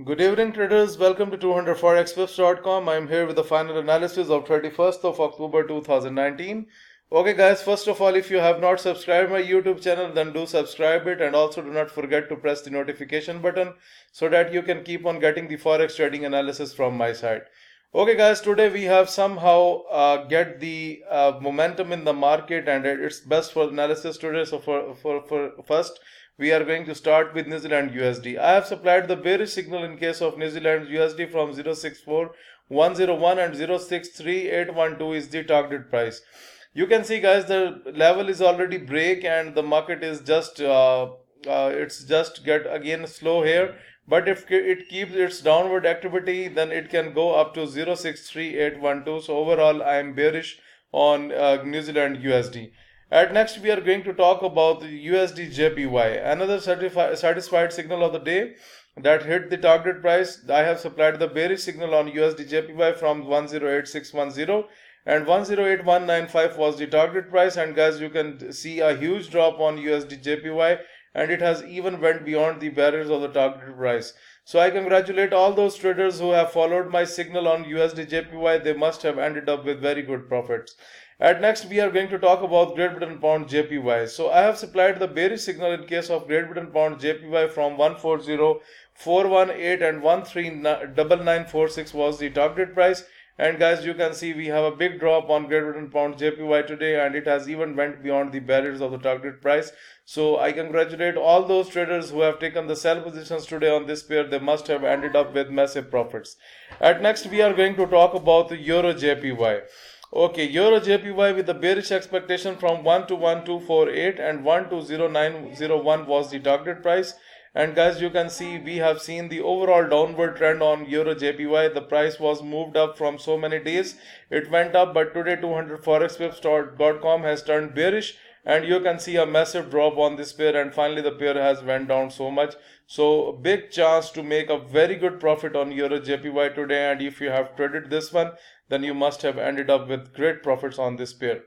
Good evening traders, welcome to 200forexpips.com. I'm here with the final analysis of 31st of October 2019. Okay guys, first of all, if you have not subscribed my YouTube channel, then do subscribe it, and also do not forget to press the notification button so that you can keep on getting the forex trading analysis from my side. Okay guys, today we have somehow get the momentum in the market, and it's best for analysis today. So for first, we are going to start with New Zealand USD. I have supplied the bearish signal in case of New Zealand USD from 0.64101 and 0.63812 is the target price. You can see guys, the level is already break and the market is just it's just get again slow here. But if it keeps its downward activity, then it can go up to 0.63812. So overall, I am bearish on New Zealand USD. Next, we are going to talk about the USDJPY, another satisfied signal of the day that hit the target price. I have supplied the bearish signal on USDJPY from 108610 and 108195 was the target price. And guys, you can see a huge drop on USDJPY, and it has even went beyond the barriers of the target price. So I congratulate all those traders who have followed my signal on USDJPY. They must have ended up with very good profits. Next, we are going to talk about Great Britain Pound JPY. So I have supplied the bearish signal in case of Great Britain Pound JPY from 140418 and 139946 was the target price. And guys, you can see we have a big drop on Great Britain Pound JPY today, and it has even went beyond the barriers of the target price. So I congratulate all those traders who have taken the sell positions today on this pair. They must have ended up with massive profits. Next, we are going to talk about the EURJPY. Okay, EURJPY with the bearish expectation from 1 to 1248 and 1 to 0901 was the target price. And guys, you can see we have seen the overall downward trend on EURJPY. The price was moved up from so many days. It went up, but today 200forexpips.com has turned bearish, and you can see a massive drop on this pair, and finally the pair has went down so much. So big chance to make a very good profit on EURJPY today, and if you have traded this one, then you must have ended up with great profits on this pair.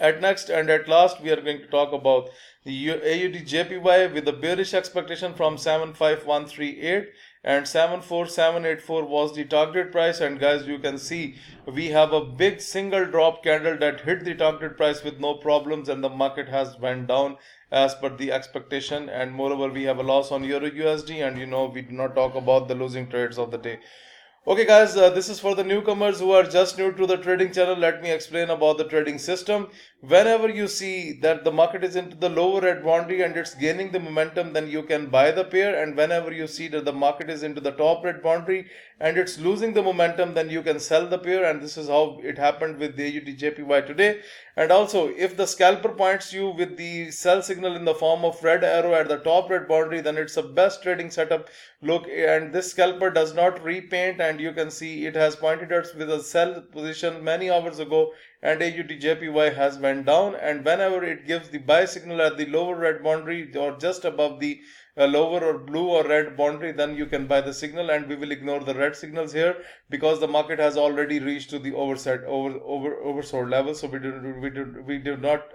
Next and at last, we are going to talk about the AUDJPY with the bearish expectation from 75138 and 74784 was the target price. And guys, you can see we have a big single drop candle that hit the target price with no problems, and the market has went down as per the expectation. And moreover, we have a loss on Euro USD, and we do not talk about the losing trades of the day. Okay guys, this is for the newcomers who are just new to the trading channel. Let me explain about the trading system. Whenever you see that the market is into the lower red boundary and it's gaining the momentum, then you can buy the pair. And whenever you see that the market is into the top red boundary and it's losing the momentum, then you can sell the pair. And this is how it happened with the AUDJPY today. And also, if the scalper points you with the sell signal in the form of red arrow at the top red boundary, then it's the best trading setup. Look, and this scalper does not repaint, and you can see it has pointed us with a sell position many hours ago, and AUDJPY has went down. And whenever it gives the buy signal at the lower red boundary or just above the lower or blue or red boundary, then you can buy the signal, and we will ignore the red signals here because the market has already reached to the oversold level. So we do not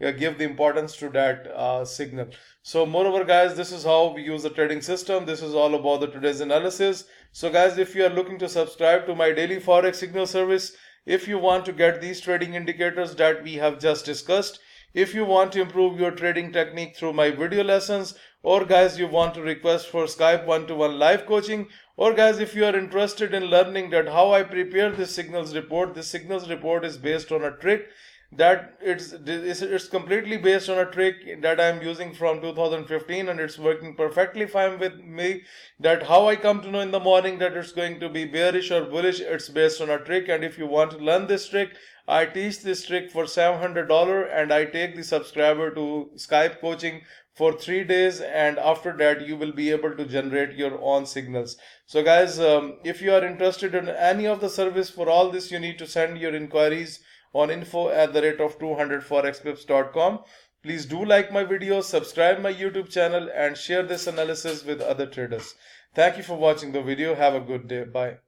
give the importance to that signal. So moreover guys, this is how we use the trading system. This is all about the today's analysis. So guys, if you are looking to subscribe to my daily forex signal service, if you want to get these trading indicators that we have just discussed, if you want to improve your trading technique through my video lessons, or guys, you want to request for Skype one-to-one live coaching, or guys, if you are interested in learning that how I prepare this signals report is based on a trick that it's completely based on a trick that I am using from 2015, and it's working perfectly fine with me. That how I come to know in the morning that it's going to be bearish or bullish, it's based on a trick. And if you want to learn this trick, I teach this trick for $700, and I take the subscriber to Skype coaching for 3 days, and after that you will be able to generate your own signals. So guys, if you are interested in any of the service for all this, you need to send your inquiries on info@200forexpips.com. Please do like my videos, subscribe my YouTube channel, and share this analysis with other traders. Thank you for watching the video. Have a good day. Bye.